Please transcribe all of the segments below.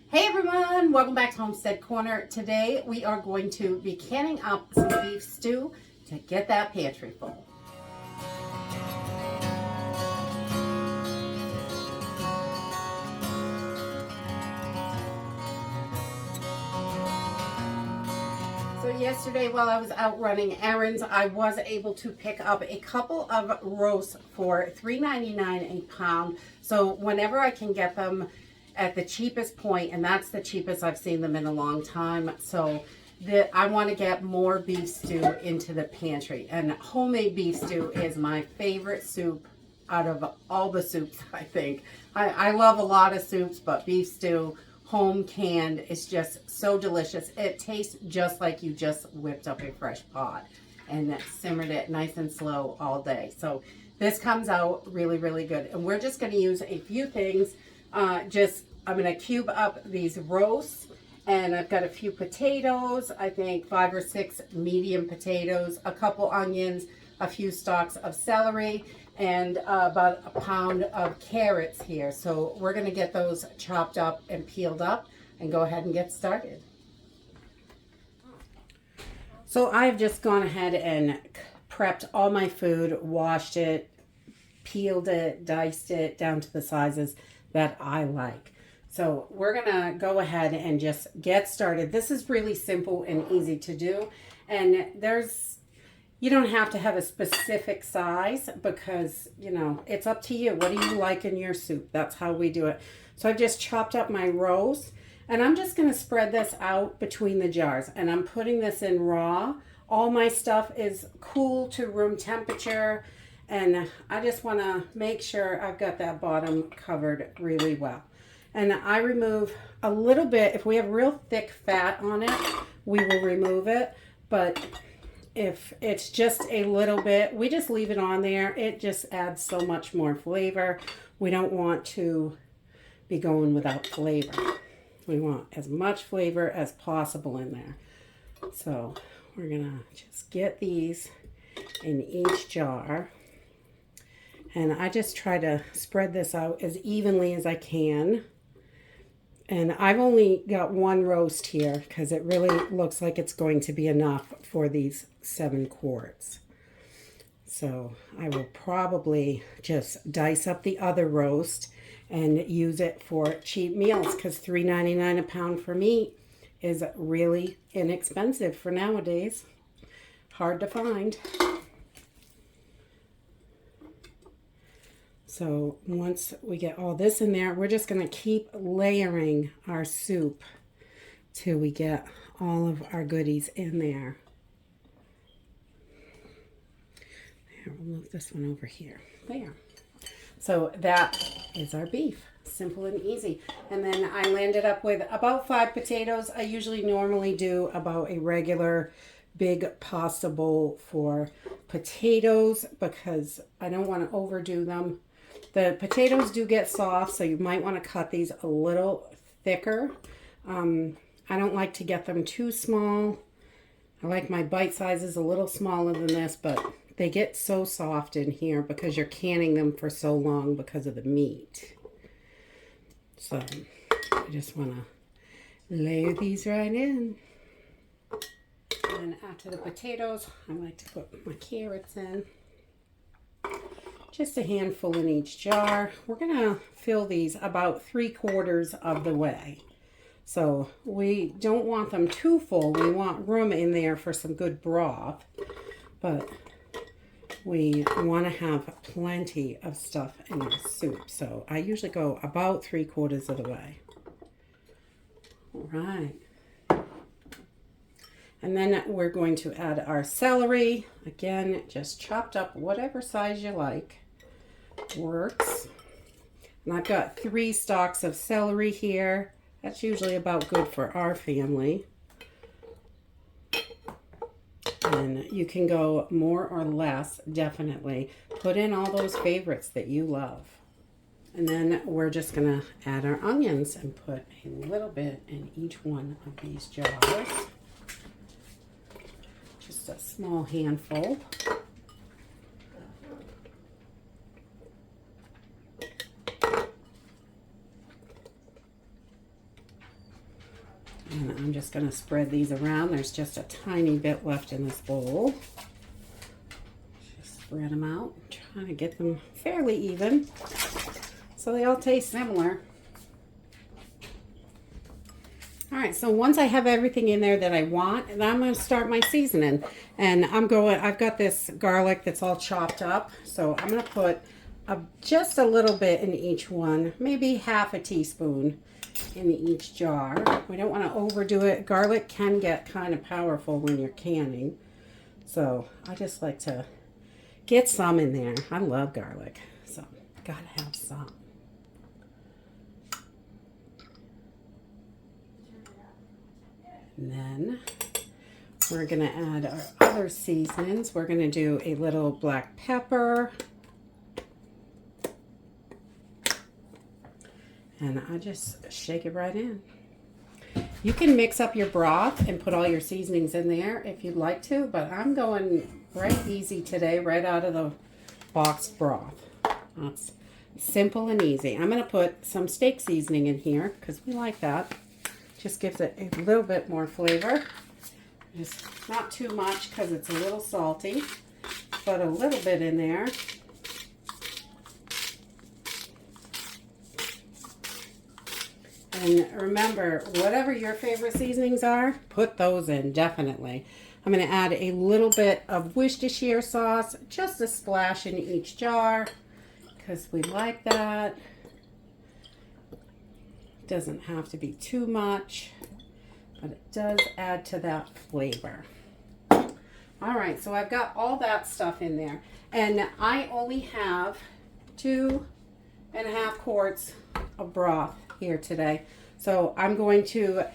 Hey everyone, welcome back to Homestead Corner. Today we are going to be canning up some beef stew to get that pantry full. So yesterday while I was out running errands, I was able to pick up a couple of roasts for $3.99 a pound. So whenever I can get them at the cheapest point, and that's the cheapest I've seen them in a long time. So I want to get more beef stew into the pantry. And homemade beef stew is my favorite soup out of all the soups, I think. I love a lot of soups, but beef stew, home canned, is just so delicious. It tastes just like you just whipped up a fresh pot and simmered it nice and slow all day. So this comes out really, really good. And we're just going to use a few things. I'm going to cube up these roasts, and I've got a few potatoes, I think 5 or 6 medium potatoes, a couple onions, a few stalks of celery, and about a pound of carrots here. So we're going to get those chopped up and peeled up and go ahead and get started. So I've just gone ahead and prepped all my food, washed it, peeled it, diced it down to the sizes that I like. So we're gonna go ahead and just get started. This is really simple and easy to do, and you don't have to have a specific size because, you know, it's up to you. What do you like in your soup? That's how we do it. So I've just chopped up my roast, and I'm just gonna spread this out between the jars, and I'm putting this in raw. All my stuff is cool to room temperature, and I just want to make sure I've got that bottom covered really well. And I remove a little bit. If we have real thick fat on it, we will remove it. But if it's just a little bit, we just leave it on there. It just adds so much more flavor. We don't want to be going without flavor. We want as much flavor as possible in there. So we're going to just get these in each jar. And I just try to spread this out as evenly as I can. And I've only got one roast here because it really looks like it's going to be enough for these 7 quarts. So I will probably just dice up the other roast and use it for cheap meals because $3.99 a pound for meat is really inexpensive for nowadays. Hard to find. So once we get all this in there, we're just going to keep layering our soup till we get all of our goodies in there. There, we'll move this one over here. There. So that is our beef. Simple and easy. And then I landed up with about 5 potatoes. I usually normally do about a regular big pasta bowl for potatoes because I don't want to overdo them. The potatoes do get soft, so you might want to cut these a little thicker. I don't like to get them too small. I like my bite sizes a little smaller than this, but they get so soft in here because you're canning them for so long because of the meat. So I just want to layer these right in. And after the potatoes, I like to put my carrots in. Just a handful in each jar. We're going to fill these about 3/4 of the way. So we don't want them too full. We want room in there for some good broth. But we want to have plenty of stuff in our soup. So I usually go about 3/4 of the way. All right. And then we're going to add our celery. Again, just chopped up whatever size you like. Works. And I've got 3 stalks of celery here. That's usually about good for our family. And you can go more or less, definitely. Put in all those favorites that you love. And then we're just going to add our onions and put a little bit in each one of these jars. Just a small handful. And I'm just going to spread these around. There's just a tiny bit left in this bowl. Just spread them out. Trying to get them fairly even so they all taste similar. All right, so once I have everything in there that I want, and I'm going to start my seasoning. And I've got this garlic that's all chopped up. So I'm going to put just a little bit in each one, maybe half a teaspoon in each jar. We don't want to overdo it. Garlic can get kind of powerful when you're canning. So I just like to get some in there. I love garlic, so gotta have some. And then we're going to add our other seasonings. We're going to do a little black pepper. And I just shake it right in. You can mix up your broth and put all your seasonings in there if you'd like to, but I'm going right easy today, right out of the box broth. That's simple and easy. I'm going to put some steak seasoning in here because we like that. Just gives it a little bit more flavor. Just not too much because it's a little salty, but a little bit in there. And remember, whatever your favorite seasonings are, put those in, definitely. I'm going to add a little bit of Worcestershire sauce, just a splash in each jar, because we like that. Doesn't have to be too much, but it does add to that flavor. All right, so I've got all that stuff in there, and I only have 2.5 quarts of broth here today. So I'm going to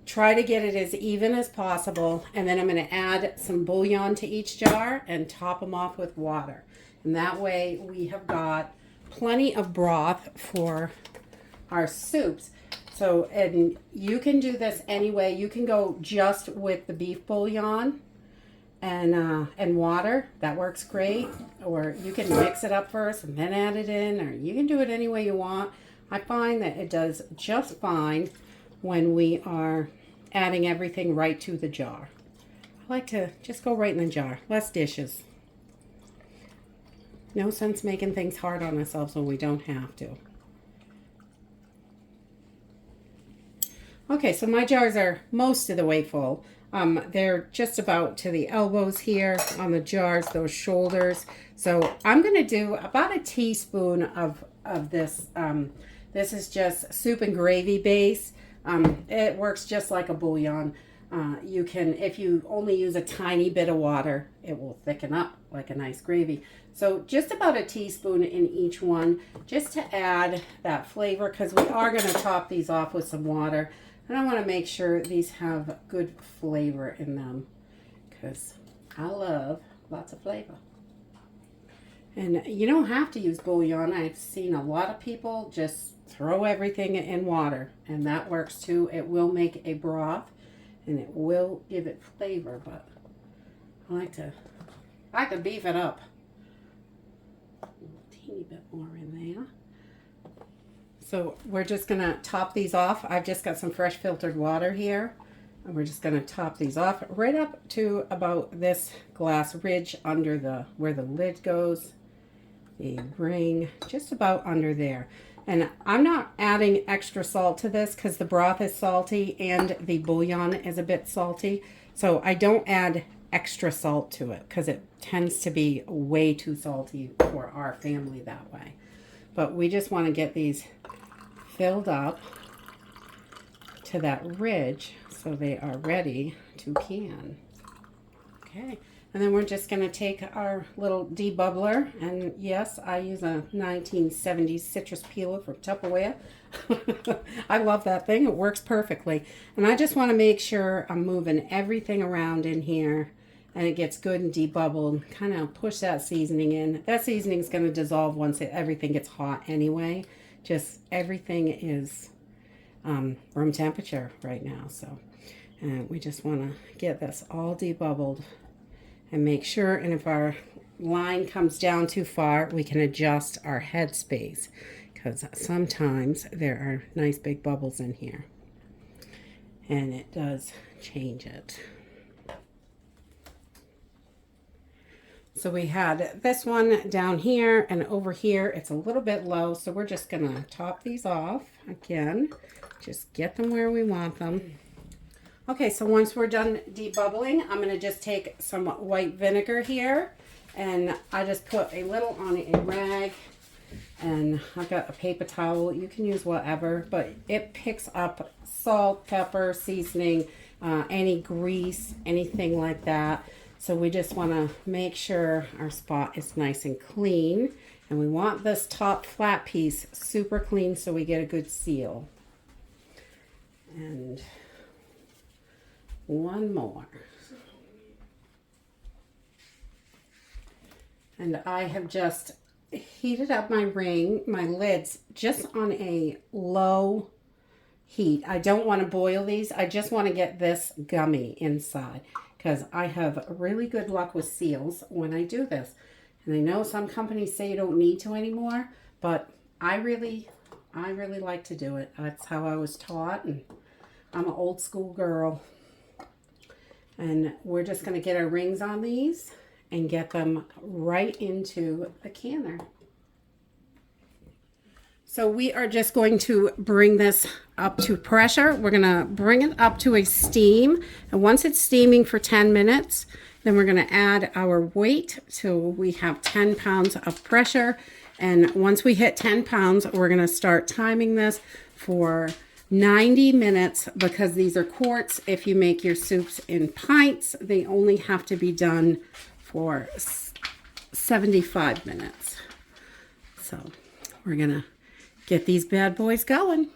try to get it as even as possible, and then I'm going to add some bouillon to each jar and top them off with water. And that way we have got plenty of broth for our soups. So, and you can do this anyway. You can go just with the beef bouillon and water. That works great. Or you can mix it up first and then add it in, or you can do it any way you want. I find that it does just fine when we are adding everything right to the jar. I like to just go right in the jar. Less dishes. No sense making things hard on ourselves when we don't have to. Okay, so my jars are most of the way full. They're just about to the elbows here on the jars, those shoulders. So I'm going to do about a teaspoon of this. This is just soup and gravy base. It works just like a bouillon. You can, if you only use a tiny bit of water, it will thicken up like a nice gravy. So just about a teaspoon in each one, just to add that flavor, because we are going to top these off with some water. And I want to make sure these have good flavor in them, because I love lots of flavor. And you don't have to use bouillon. I've seen a lot of people just throw everything in water, and that works too. It will make a broth, and it will give it flavor, but I like to beef it up. A teeny bit more in there. So we're just going to top these off. I've just got some fresh filtered water here, and we're just going to top these off right up to about this glass ridge under where the lid goes. The ring, just about under there. And I'm not adding extra salt to this because the broth is salty and the bouillon is a bit salty. So I don't add extra salt to it because it tends to be way too salty for our family that way. But we just want to get these filled up to that ridge so they are ready to can. Okay. And then we're just going to take our little debubbler, and yes, I use a 1970s citrus peeler from Tupperware. I love that thing. It works perfectly. And I just want to make sure I'm moving everything around in here and it gets good and debubbled. Kind of push that seasoning in. That seasoning is going to dissolve once everything gets hot anyway. Just everything is room temperature right now. So we just want to get this all debubbled. And make sure, and if our line comes down too far, we can adjust our head space, because sometimes there are nice big bubbles in here. and it does change it. So we had this one down here, and over here it's a little bit low, so we're just gonna top these off again. Just get them where we want them. Okay, so once we're done debubbling, I'm gonna just take some white vinegar here, and I just put a little on a rag, and I've got a paper towel. You can use whatever, but it picks up salt, pepper, seasoning, any grease, anything like that. So we just want to make sure our spot is nice and clean, and we want this top flat piece super clean so we get a good seal. And one more. And I have just heated up my lids just on a low heat. I don't want to boil these. I just want to get this gummy inside, because I have really good luck with seals when I do this. And I know some companies say you don't need to anymore, but I really like to do it. That's how I was taught, and I'm an old school girl. And we're just going to get our rings on these and get them right into the canner. So we are just going to bring this up to pressure. We're going to bring it up to a steam. And once it's steaming for 10 minutes, then we're going to add our weight till we have 10 pounds of pressure. And once we hit 10 pounds, we're going to start timing this for 90 minutes, because these are quarts. If you make your soups in pints, they only have to be done for 75 minutes. So we're going to get these bad boys going.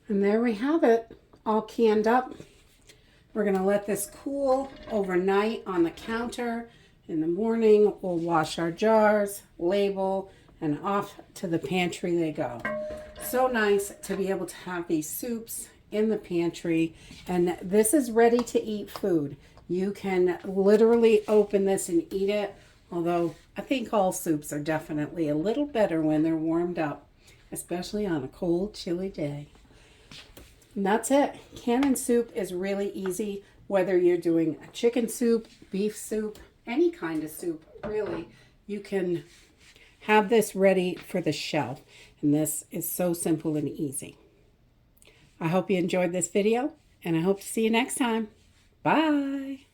And there we have it, all canned up. We're going to let this cool overnight on the counter. In the morning, we'll wash our jars, label, and off to the pantry they go. So nice to be able to have these soups in the pantry. And this is ready to eat food. You can literally open this and eat it, although I think all soups are definitely a little better when they're warmed up, especially on a cold, chilly day. And that's it. Canning soup is really easy, whether you're doing a chicken soup, beef soup, any kind of soup, really. You can have this ready for the shelf. And this is so simple and easy. I hope you enjoyed this video, and I hope to see you next time. Bye.